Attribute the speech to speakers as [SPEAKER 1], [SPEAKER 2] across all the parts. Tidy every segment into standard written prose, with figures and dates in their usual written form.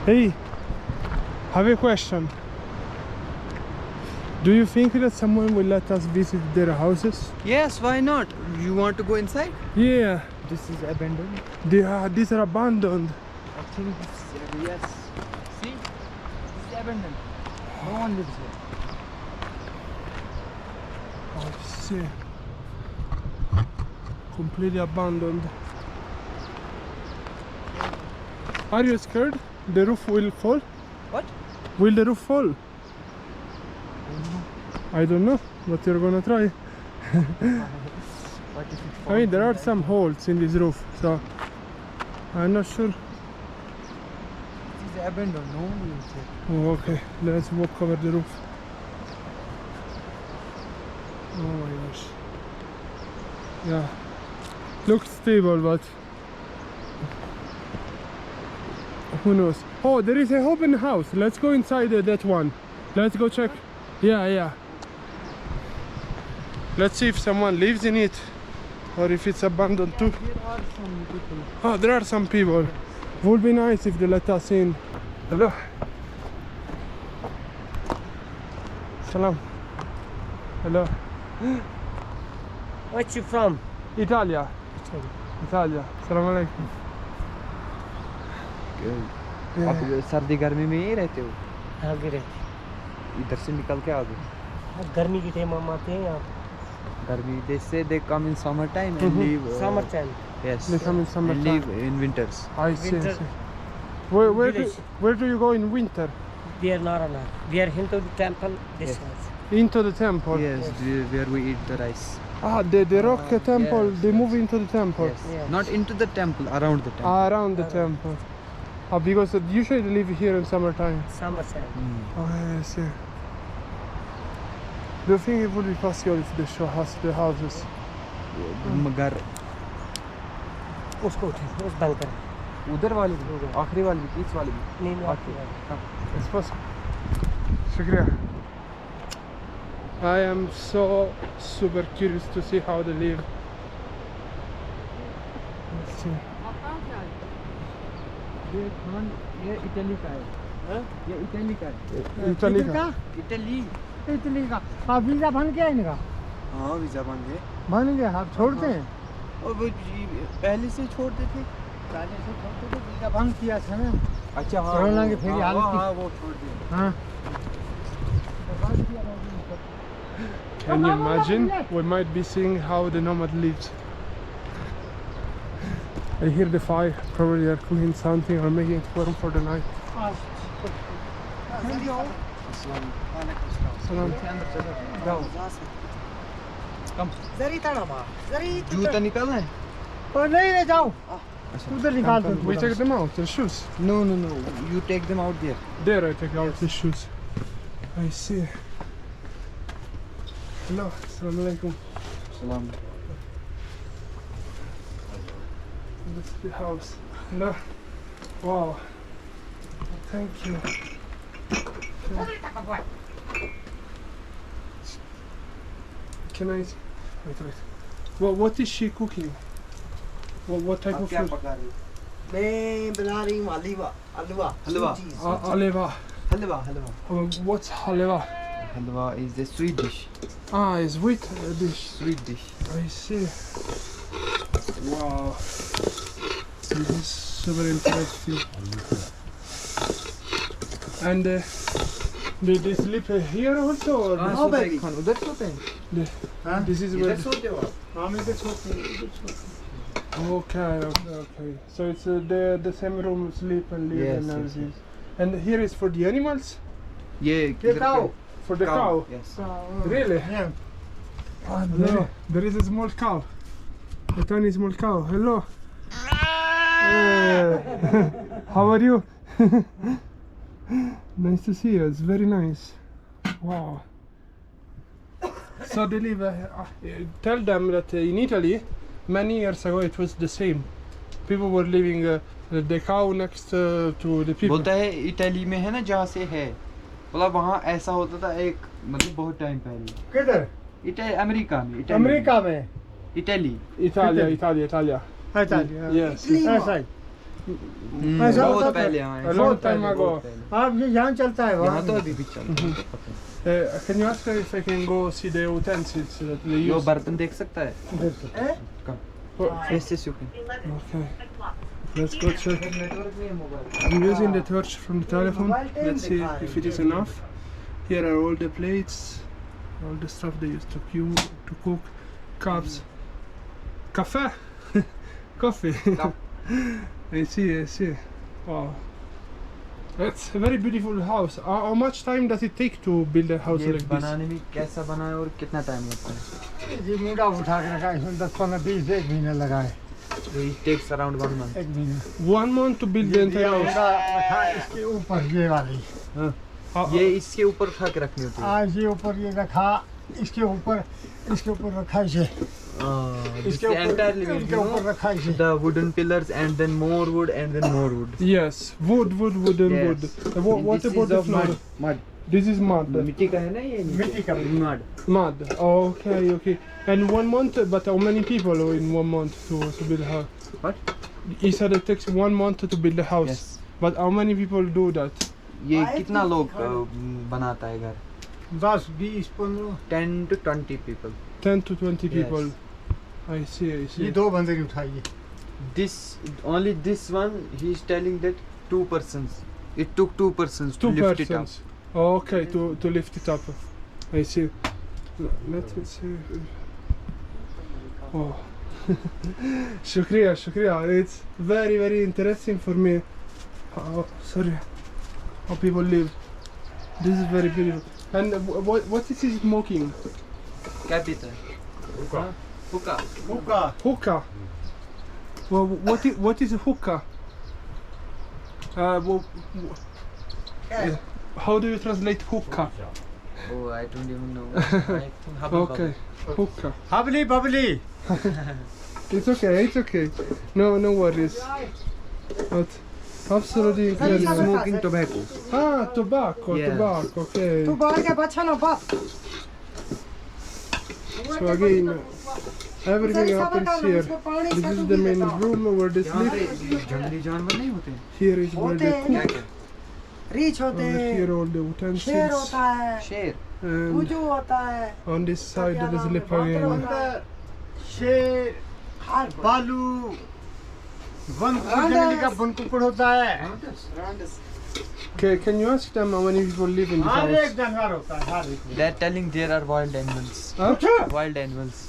[SPEAKER 1] Hey, have a question. Do you think that someone will let us visit their houses?
[SPEAKER 2] Yes, why not? You want to go inside?
[SPEAKER 1] Yeah,
[SPEAKER 2] This is abandoned.
[SPEAKER 1] these are abandoned.
[SPEAKER 2] I think this, yes. See? This is abandoned. No one lives here.
[SPEAKER 1] I see. Completely abandoned. Are you scared? The roof will fall?
[SPEAKER 2] What?
[SPEAKER 1] Will the roof fall? I don't know, but you're gonna try.
[SPEAKER 2] What if it
[SPEAKER 1] I mean, there are
[SPEAKER 2] falls
[SPEAKER 1] some holes in this roof, so I'm not sure.
[SPEAKER 2] This is abandoned. No one lives here.
[SPEAKER 1] Oh, okay, let's walk over the roof. Oh my gosh. Yeah, looks stable, but who knows? Oh, there is an open house. Let's go inside that one. Let's go check. Yeah. Let's see if someone lives in it or if it's abandoned too.
[SPEAKER 2] There are some people.
[SPEAKER 1] Oh, there are some people. Would be nice if they let us in. Hello. Salam. Hello.
[SPEAKER 3] Where you from?
[SPEAKER 1] Italia. Italia. Salam alaikum.
[SPEAKER 2] आप सर्दी गर्मी में ही रहते हो?
[SPEAKER 3] हाँ भी रहते
[SPEAKER 2] इधर से निकल के आ गए.
[SPEAKER 3] हैं। गर्मी के टाइम हम आते हैं यहाँ
[SPEAKER 2] गर्मी. They say they come in summer time and leave.
[SPEAKER 3] Summer time
[SPEAKER 2] Yes.
[SPEAKER 1] They come in summer
[SPEAKER 2] and
[SPEAKER 1] time.
[SPEAKER 2] leave in winters.
[SPEAKER 1] I see.
[SPEAKER 3] Winter.
[SPEAKER 1] Where do you go in winter?
[SPEAKER 3] we are Narana. We are into the temple this
[SPEAKER 2] Yes.
[SPEAKER 3] was.
[SPEAKER 1] Into the temple.
[SPEAKER 2] Yes, where we eat the rice.
[SPEAKER 1] Ah, the rock temple.
[SPEAKER 2] yes,
[SPEAKER 1] They move into the temple.
[SPEAKER 2] Yes.
[SPEAKER 3] Yes.
[SPEAKER 2] Not into the temple, around the temple.
[SPEAKER 1] Around the temple. Because usually they live here in summertime.
[SPEAKER 3] Summer time.
[SPEAKER 1] Oh, I see. Do you think it would be possible if they show us the houses?
[SPEAKER 2] मगर
[SPEAKER 3] उसको उठे उस बंद कर
[SPEAKER 2] उधर वाली भी, आखिरी वाली भी, बीच वाली भी.
[SPEAKER 3] नहीं आती है
[SPEAKER 1] It's possible. Shukriya. I am so super curious to see how they live. Let's see.
[SPEAKER 2] ये खान ये इटली का है. ये इटली का है.
[SPEAKER 1] Italy का?
[SPEAKER 2] इटली.
[SPEAKER 4] इटली का आप वीजा बन गया इनका
[SPEAKER 2] हाँ वीजा बन गए.
[SPEAKER 4] बन गया आप छोड़ते हैं
[SPEAKER 2] और वो पहले से छोड़ते थे.
[SPEAKER 4] पहले से छोड़ते थे वीजा बंद किया था ना
[SPEAKER 2] अच्छा हाँ.
[SPEAKER 4] कोरोना की फिर
[SPEAKER 2] हाँ,
[SPEAKER 4] हालत थी।
[SPEAKER 2] हाँ वो छोड़ दिए.
[SPEAKER 4] हाँ
[SPEAKER 1] Can you imagine? We might be seeing how the nomad lives. I hear the fire. Probably they're cooking something or making it warm for the night. Salam.
[SPEAKER 2] कम.
[SPEAKER 4] जरी तड़ा बा जरी
[SPEAKER 2] जूता निकालना है.
[SPEAKER 4] और नहीं ले जाओ उधर निकाल दो
[SPEAKER 1] We take them out, the shoes.
[SPEAKER 2] No. You take them out there.
[SPEAKER 1] There I take out the shoes. I see. Hello, assalamu alaikum.
[SPEAKER 2] Salam.
[SPEAKER 1] This is the house. Hello. Wow. Thank you. Can I? Wait. What is she cooking? What type of food?
[SPEAKER 2] पका रही?
[SPEAKER 4] मैं बना रही हूँ हलवा हलवा
[SPEAKER 2] हलवा.
[SPEAKER 1] Haleva.
[SPEAKER 2] Halwa.
[SPEAKER 1] What's haleva?
[SPEAKER 2] Halwa is the sweet dish.
[SPEAKER 1] Ah, it's wheat dish.
[SPEAKER 2] Sweet dish.
[SPEAKER 1] I see. Wow. This is super interesting. And they sleep here also? Or
[SPEAKER 2] हाँ
[SPEAKER 4] baby.
[SPEAKER 2] Khan उधर सोते हैं.
[SPEAKER 1] This is
[SPEAKER 2] इधर
[SPEAKER 1] where.
[SPEAKER 2] सोते हो आप?
[SPEAKER 4] हम इधर सोते हैं
[SPEAKER 1] Okay. So it's the same room, sleep and live
[SPEAKER 2] Yes,
[SPEAKER 1] and
[SPEAKER 2] yes,
[SPEAKER 1] everything. And here is for the animals?
[SPEAKER 2] ये
[SPEAKER 4] ये cow.
[SPEAKER 1] For the cow?
[SPEAKER 2] Yes.
[SPEAKER 1] Really?
[SPEAKER 4] Yeah.
[SPEAKER 1] Ah, there is a small cow. A tiny small cow. Hello. How are you? Nice to see you. It's very nice. Wow. So they live. Tell them that in Italy, many years ago, it was the same. People were living the cow next to the people.
[SPEAKER 2] बोलता है Italy में है ना जहाँ से है. मतलब वहाँ ऐसा होता था एक मतलब बहुत टाइम पहले.
[SPEAKER 4] किधर
[SPEAKER 2] अमेरिका में.
[SPEAKER 4] अमेरिका में
[SPEAKER 2] इटली.
[SPEAKER 1] Italia.
[SPEAKER 4] अच्छा
[SPEAKER 1] Yes.
[SPEAKER 4] ऐसा ही ऐसा
[SPEAKER 2] बहुत
[SPEAKER 4] होता
[SPEAKER 2] पहले
[SPEAKER 4] था।
[SPEAKER 2] आए
[SPEAKER 1] A long time ago.
[SPEAKER 4] अब ये यहाँ चलता है
[SPEAKER 2] यहाँ तो
[SPEAKER 4] वहाँ
[SPEAKER 2] अभी भी चल रहा है पता नहीं।
[SPEAKER 1] Can you ask her if I can go see the utensils that they
[SPEAKER 2] वो
[SPEAKER 1] use?
[SPEAKER 2] बर्तन देख सकता है
[SPEAKER 4] इधर से।
[SPEAKER 1] Oh,
[SPEAKER 2] ऐसे सूखे
[SPEAKER 1] okay. Let's go check.
[SPEAKER 2] Network नहीं है mobile
[SPEAKER 1] I'm using the torch from the telephone.
[SPEAKER 4] Mobile time
[SPEAKER 1] Let's see
[SPEAKER 4] दिखा
[SPEAKER 1] if it is enough. Here are all the plates, all the stuff they used to cook, cups, cafe, coffee. I see. Wow. It's a very beautiful house. How much time does it take to build a house
[SPEAKER 2] ये
[SPEAKER 1] like this?
[SPEAKER 2] बनाने में कैसा बना है और कितना time लगता है
[SPEAKER 4] ये मुंडा उठा के रखा है इसमें 10 15 20 एक महीना लगा है
[SPEAKER 2] It takes around 1 month
[SPEAKER 4] एक महीना
[SPEAKER 1] 1 month to build the
[SPEAKER 4] ये
[SPEAKER 1] entire house.
[SPEAKER 4] मुंडा रखा है इसके ऊपर ये वाली
[SPEAKER 2] ये इसके ऊपर उठा के रखनी होती है
[SPEAKER 4] आज ये ऊपर ये रखा इसके ऊपर रखा इसे इसके ऊपर रखा इसे
[SPEAKER 2] the wooden pillars and then more wood and then more wood
[SPEAKER 1] Yes, wooden wood.
[SPEAKER 2] Yes.
[SPEAKER 1] What
[SPEAKER 2] This
[SPEAKER 1] about
[SPEAKER 2] is
[SPEAKER 1] the
[SPEAKER 2] of
[SPEAKER 1] floor?
[SPEAKER 2] mud
[SPEAKER 1] This is mud.
[SPEAKER 2] मिट्टी का है ना ये
[SPEAKER 4] मिट्टी का
[SPEAKER 2] mud
[SPEAKER 1] Mud. Okay. And 1 month, but how many people in 1 month to build a house?
[SPEAKER 2] What?
[SPEAKER 1] He said it takes 1 month to build a house.
[SPEAKER 2] Yes.
[SPEAKER 1] But how many people do that?
[SPEAKER 2] ये कितना लोग बनाता है घर
[SPEAKER 4] 10 20 15
[SPEAKER 2] 10 to 20 people
[SPEAKER 1] 10 to 20
[SPEAKER 2] Yes.
[SPEAKER 1] people. I see.
[SPEAKER 4] ये 2 बंदे उठाइए
[SPEAKER 2] this only this one he is telling that 2 persons it took 2 persons to
[SPEAKER 1] 2
[SPEAKER 2] lift it up
[SPEAKER 1] persons. Okay, to lift it up. I see. Let me see. Oh. Shukriya. It's very interesting for me. Sorry. How people live. This is very beautiful. And what is he smoking?
[SPEAKER 2] क्या पीता है हुक्का
[SPEAKER 1] Hookah. Well, what is a hookah? How do you translate hookah?
[SPEAKER 2] oh I don't even know I think hubble
[SPEAKER 1] Okay, hookah.
[SPEAKER 4] Humbly Babli
[SPEAKER 1] It's okay. No worries. But absolutely
[SPEAKER 2] bubble. He is
[SPEAKER 1] incredible.
[SPEAKER 2] smoking tobacco
[SPEAKER 1] Tobacco.
[SPEAKER 2] Yes.
[SPEAKER 1] Tobacco. Okay.
[SPEAKER 4] तू बाहर के बच्चा ना बाप
[SPEAKER 1] So again, everything happens here. This is the main room where they
[SPEAKER 2] यहाँ
[SPEAKER 1] sleep.
[SPEAKER 2] पे जंगली जानवर नहीं होते
[SPEAKER 1] Here is where they
[SPEAKER 2] क्या
[SPEAKER 1] cook.
[SPEAKER 2] क्या
[SPEAKER 4] रीछ होते
[SPEAKER 1] Over
[SPEAKER 4] हैं
[SPEAKER 1] here all the
[SPEAKER 4] शेर
[SPEAKER 1] utensils.
[SPEAKER 4] होता है
[SPEAKER 2] शेर
[SPEAKER 1] And
[SPEAKER 4] कुजू होता है
[SPEAKER 1] on this side there is lip again.
[SPEAKER 4] अंदर शेर बालू वन जंगली का बन कुकुड़ होता है
[SPEAKER 1] Okay, can you ask them how many people live in this
[SPEAKER 4] हर एक
[SPEAKER 1] house?
[SPEAKER 4] जानवर होता है हर एक
[SPEAKER 2] they are telling there are wild animals
[SPEAKER 1] Huh?
[SPEAKER 2] wild animals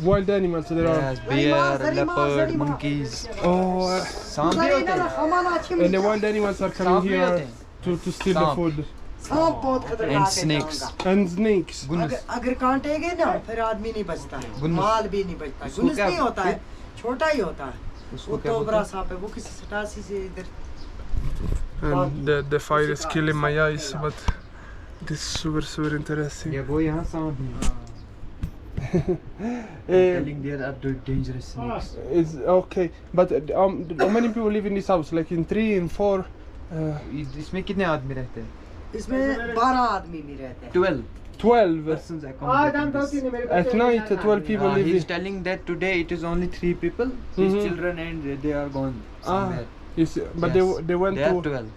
[SPEAKER 1] Wild animals there are.
[SPEAKER 2] yes bear leopard monkeys
[SPEAKER 1] Oh,
[SPEAKER 2] सांप भी होते हैं
[SPEAKER 1] and the wild animals are
[SPEAKER 2] सांप
[SPEAKER 1] coming
[SPEAKER 2] भी होते
[SPEAKER 1] here
[SPEAKER 2] हैं
[SPEAKER 1] to steal the
[SPEAKER 2] सांप.
[SPEAKER 1] food.
[SPEAKER 4] सांप बहुत खतरनाक
[SPEAKER 2] and
[SPEAKER 4] है
[SPEAKER 2] snakes
[SPEAKER 4] गाँव का।
[SPEAKER 1] And snakes.
[SPEAKER 2] गुनस
[SPEAKER 4] अगर कांटेगे ना फिर आदमी नहीं बचता है
[SPEAKER 2] गुनस।
[SPEAKER 4] माल भी नहीं बचता
[SPEAKER 2] उसको
[SPEAKER 4] गुनस
[SPEAKER 2] क्या
[SPEAKER 4] नहीं होता है छोटा ही होता है
[SPEAKER 2] उसको
[SPEAKER 4] वो
[SPEAKER 2] क्या
[SPEAKER 4] तो
[SPEAKER 2] बोलते
[SPEAKER 4] बड़ा
[SPEAKER 2] हैं
[SPEAKER 4] सांप है वो किसी सटासी से इधर
[SPEAKER 1] And the fire is killing my eyes, but this is super interesting.
[SPEAKER 2] ये वो यहाँ सांप है
[SPEAKER 1] Eh,
[SPEAKER 2] telling there are dangerous snakes
[SPEAKER 1] It's okay, but how many people live in this house? Like in 3, in 4?
[SPEAKER 2] इसमें कितने आदमी रहते हैं
[SPEAKER 4] इसमें 12 आदमी भी रहते हैं
[SPEAKER 2] 12
[SPEAKER 1] 12.
[SPEAKER 2] persons
[SPEAKER 4] आज
[SPEAKER 2] accommodated
[SPEAKER 4] हम
[SPEAKER 2] in
[SPEAKER 4] दो
[SPEAKER 2] this.
[SPEAKER 4] तीन मेरे
[SPEAKER 1] At night, 12 people live
[SPEAKER 2] he is
[SPEAKER 1] in.
[SPEAKER 2] telling that today it is only 3 people his
[SPEAKER 1] Mhm.
[SPEAKER 2] children and they are gone somewhere
[SPEAKER 1] Yes, but
[SPEAKER 2] Yes.
[SPEAKER 1] they went
[SPEAKER 2] they are
[SPEAKER 1] to
[SPEAKER 2] 12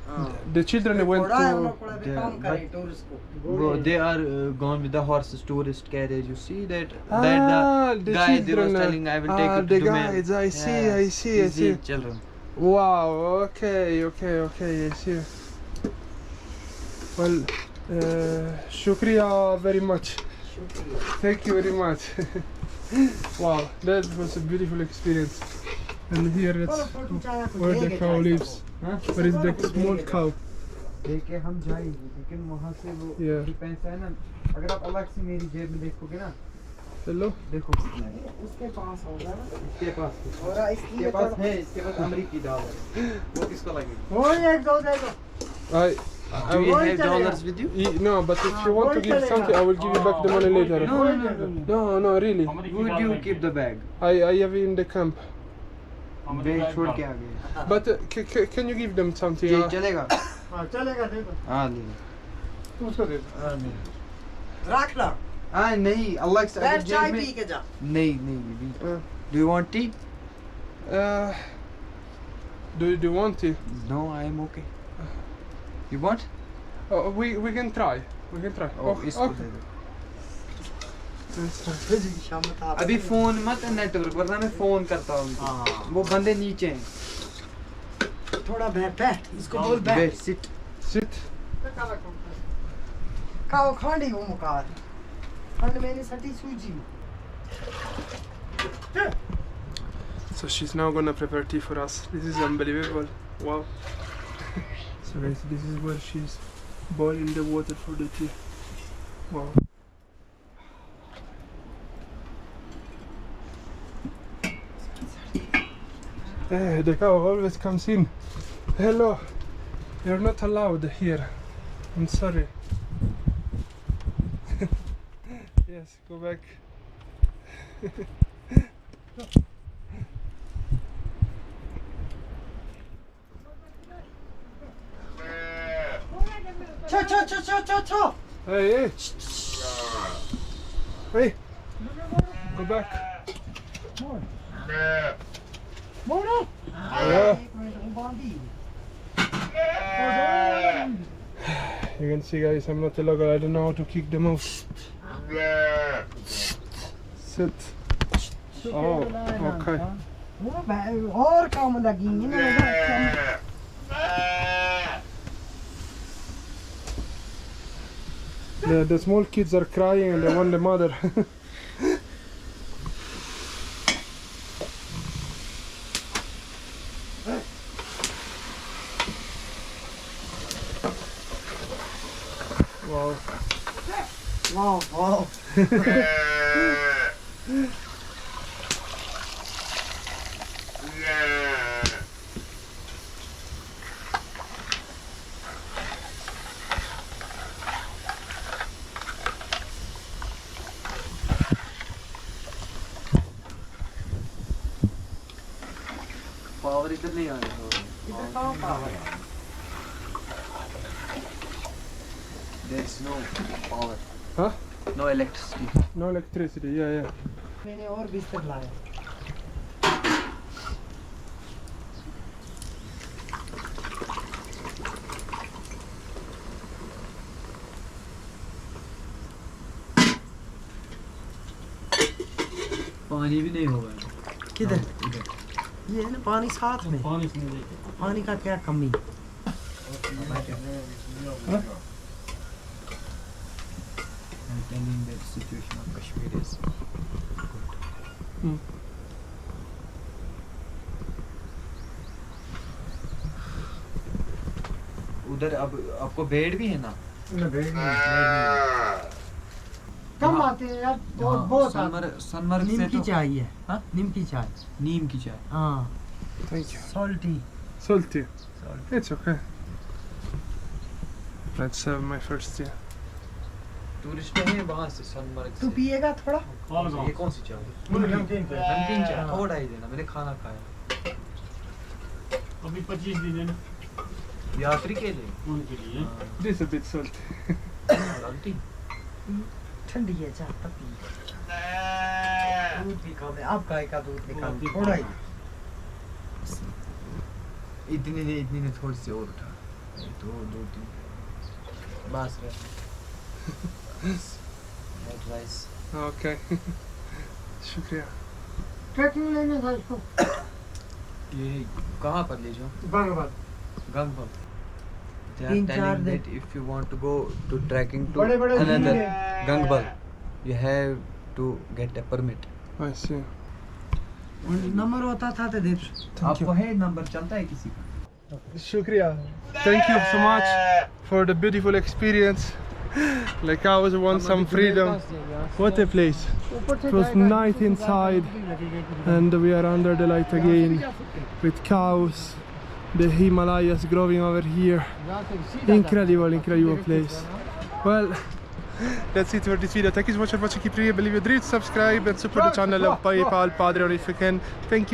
[SPEAKER 1] the children. They went
[SPEAKER 4] घोड़ा है हम
[SPEAKER 1] to.
[SPEAKER 4] लोग थोड़ा भी
[SPEAKER 2] they
[SPEAKER 4] काम
[SPEAKER 2] are-
[SPEAKER 4] करें tourist को
[SPEAKER 2] Bro, they are gone with the horses tourist carriage you see that
[SPEAKER 1] Ah,
[SPEAKER 2] the
[SPEAKER 1] the
[SPEAKER 2] guy they
[SPEAKER 1] children.
[SPEAKER 2] was telling I will take you
[SPEAKER 1] the
[SPEAKER 2] to Dubai
[SPEAKER 1] guides. I see.
[SPEAKER 2] Yes,
[SPEAKER 1] I see. I
[SPEAKER 2] it's
[SPEAKER 1] see.
[SPEAKER 2] the children
[SPEAKER 1] Wow. Okay. I see. Well, shukriya very much. Thank you very much. Wow, that was a beautiful experience. And here it's where the cow lives.
[SPEAKER 2] हाँ
[SPEAKER 1] Where is the small cow?
[SPEAKER 2] देखे हम जाएंगे लेकिन वहाँ से वो
[SPEAKER 1] Yeah.
[SPEAKER 2] जो पैसा है ना अगर आप अलग से मेरी जेब में देखोगे ना
[SPEAKER 1] Hello.
[SPEAKER 2] देखो कितना है
[SPEAKER 4] उसके पास होगा ना
[SPEAKER 2] इसके पास
[SPEAKER 4] और इसकी
[SPEAKER 2] इसके पास है इसके पास अमेरिकी डॉलर वो किसको लगेगा
[SPEAKER 4] वो एक दो दे दो
[SPEAKER 2] Do you
[SPEAKER 4] वही
[SPEAKER 2] have
[SPEAKER 4] चलेगा।
[SPEAKER 2] dollars with you?
[SPEAKER 1] No, but if you want to
[SPEAKER 4] वही
[SPEAKER 1] give
[SPEAKER 4] चलेगा।
[SPEAKER 1] something, I will give you back the money later. No, really.
[SPEAKER 2] Would you keep the bag?
[SPEAKER 1] I have it in the camp.
[SPEAKER 2] Bag छोड़ के आ गए
[SPEAKER 1] But can you give them something?
[SPEAKER 2] ये चलेगा
[SPEAKER 4] हाँ चलेगा दे दो
[SPEAKER 2] हाँ ले लो
[SPEAKER 4] उसको दे दो
[SPEAKER 2] हाँ ले
[SPEAKER 4] रख लो
[SPEAKER 2] हाँ नहीं अलग से
[SPEAKER 4] बैठ
[SPEAKER 2] अगर
[SPEAKER 4] चाय
[SPEAKER 2] जेब
[SPEAKER 4] पी
[SPEAKER 2] में
[SPEAKER 4] के जा
[SPEAKER 2] नहीं
[SPEAKER 1] Uh,
[SPEAKER 2] Do you want tea?
[SPEAKER 1] Do you want it?
[SPEAKER 2] No, I am okay. You want?
[SPEAKER 1] We can try. We can try.
[SPEAKER 2] Oh, इसको
[SPEAKER 1] okay.
[SPEAKER 2] दे दो।
[SPEAKER 1] Let's try.
[SPEAKER 2] अभी फोन मत नेटवर्क वरना मैं फोन करता हूँ। वो बंदे नीचे हैं।
[SPEAKER 4] थोड़ा बैठ इसको बोल
[SPEAKER 2] Wait,
[SPEAKER 4] बैठ
[SPEAKER 2] sit.
[SPEAKER 1] Sit.
[SPEAKER 4] खाओ खांडी वो मुकार खांड मैंने सटी सूजी
[SPEAKER 1] So she's now gonna prepare tea for us. This is unbelievable. Wow. So guys, this is where she's boiling the water for the tea. Wow. Hey, the cow always comes in. Hello. You're not allowed here. I'm sorry. Yes, go back.
[SPEAKER 4] 쳐
[SPEAKER 1] Hey, hey. Hey. Go back.
[SPEAKER 4] Mono
[SPEAKER 1] Yeah. You can see, guys, I'm not a local. I don't know how to kick them out. Sit. Oh, okay.
[SPEAKER 4] और काम लगी ना
[SPEAKER 1] The small kids are crying and they want the mother. Wow.
[SPEAKER 4] वाह
[SPEAKER 2] power इधर नहीं आ रहा।
[SPEAKER 4] इधर कहाँ पावर है
[SPEAKER 2] There's no power.
[SPEAKER 1] Huh?
[SPEAKER 2] No electricity.
[SPEAKER 1] No electricity, yeah.
[SPEAKER 4] मैंने और बिस्तर लाया
[SPEAKER 2] पानी भी नहीं होगा।
[SPEAKER 4] किधर ये है ना पानी साथ में पानी का क्या कमी
[SPEAKER 2] I'm telling the situation of Kashmir is
[SPEAKER 1] Hmm.
[SPEAKER 2] उधर अब आपको बेड भी है ना?
[SPEAKER 4] कम आते हैं यार बहुत
[SPEAKER 2] सनमर्ग
[SPEAKER 4] नीम
[SPEAKER 2] से
[SPEAKER 4] की
[SPEAKER 2] तो
[SPEAKER 4] चाय है
[SPEAKER 2] हाँ?
[SPEAKER 4] नीम की चाय
[SPEAKER 2] नीम की चाय।
[SPEAKER 4] हाँ
[SPEAKER 1] Thank you.
[SPEAKER 4] Salty
[SPEAKER 1] Salty. It's okay. Let's have my first tea.
[SPEAKER 2] Tourist है वहाँ से सनमर्ग
[SPEAKER 4] तू
[SPEAKER 2] से।
[SPEAKER 4] पिएगा थोड़ा
[SPEAKER 2] ये कौन सी चाय? नमकीन चाय। थोड़ा ही देना, मैंने खाना खाया।
[SPEAKER 5] अभी 25 दिन है ना
[SPEAKER 2] यात्री के लिए।
[SPEAKER 5] उनके लिए
[SPEAKER 1] This is a bit salty.
[SPEAKER 2] Salty.
[SPEAKER 4] ठंडी है चाय पत्ती दूध भी कम है आप गाय का दूध निकाल थोड़ा ही
[SPEAKER 2] इतनी ने थोड़ी सी और उठा। दो तीन बस राइस।
[SPEAKER 1] Okay. शुक्रिया.
[SPEAKER 4] ट्रैकिंग लेने था इसको
[SPEAKER 2] ये कहाँ पर ले जाओ? Gangbal. They are
[SPEAKER 4] तीन चार
[SPEAKER 2] telling
[SPEAKER 4] दिन।
[SPEAKER 2] that if you want to go to trekking to
[SPEAKER 4] बड़े-बड़े
[SPEAKER 2] another
[SPEAKER 4] झील हैं।
[SPEAKER 2] Gangbal, you have to get a permit.
[SPEAKER 1] I see.
[SPEAKER 4] Number होता था तो दे
[SPEAKER 2] आपको है नंबर चलता है किसी का?
[SPEAKER 1] Shukriya. Thank you so much for the beautiful experience. Like I was want some freedom. What a place. It was night inside and we are under the light again with cows. The Himalayas growing over here. Incredible place. Well, that's it for this video. Thank you so much for watching. Keep reading, believe you, subscribe and support the channel of PayPal, Patreon if you can. Thank you.